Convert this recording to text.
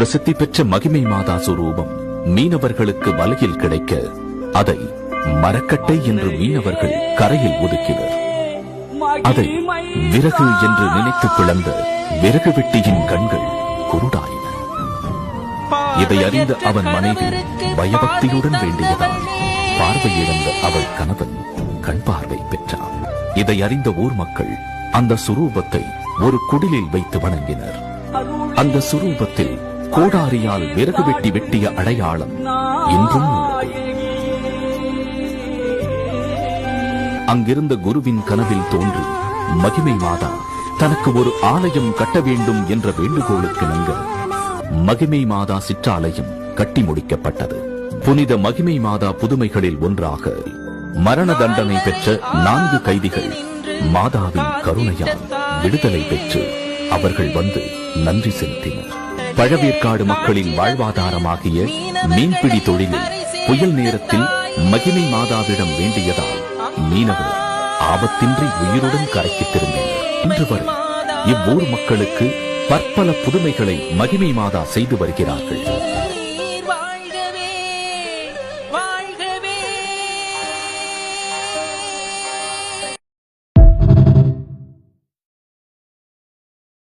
பிரசித்தி பெற்ற மகிமை மாதா சுரூபம் மீனவர்களுக்கு வலையில் கிடைக்க அதை மரக்கட்டை என்று மீனவர்கள் கரையில் ஒதுக்கினர். அதை விறகு என்று நினைத்து பிளந்த விறகு வெட்டியின் கண்கள் குருடாயின. இதை அறிந்த அவன் மனைவி பயபக்தியுடன் வேண்டியதால் பார்வையிழந்த அவள் கணவன் கண் பார்வை பெற்றான். இதை அறிந்த ஊர் மக்கள் அந்த சுரூபத்தை ஒரு குடிலில் வைத்து வணங்கினர். அந்த சுரூபத்தில் கோடாரியால் விறகு வெட்டி வெட்டிய அடையாளம் இன்றும் உள்ளது. அங்கிருந்த குருவின் கனவில் தோன்றி மகிமை மாதா தனக்கு ஒரு ஆலயம் கட்ட வேண்டும் என்ற வேண்டுகோளுக்கு இணங்க மகிமை மாதா சிற்றாலயம் கட்டி முடிக்கப்பட்டது. புனித மகிமை மாதா புதுமைகளில் ஒன்றாக மரண தண்டனை பெற்ற 4 கைதிகள் மாதாவின் கருணையால் விடுதலை பெற்று அவர்கள் வந்து நன்றி செலுத்தினர். பழவேற்காடு மக்களின் வாழ்வாதாரமாகிய மீன்பிடி தொழிலில் புயல் நேரத்தில் மகிமை மாதாவிடம் வேண்டியதால் மீனவர் ஆபத்தின்றி உயிருடன் கரைக்கு திரும்பினர். இன்று வரை இவ்வூர் மக்களுக்கு பற்பல புதுமைகளை மகிமை மாதா செய்து வருகிறார்கள்.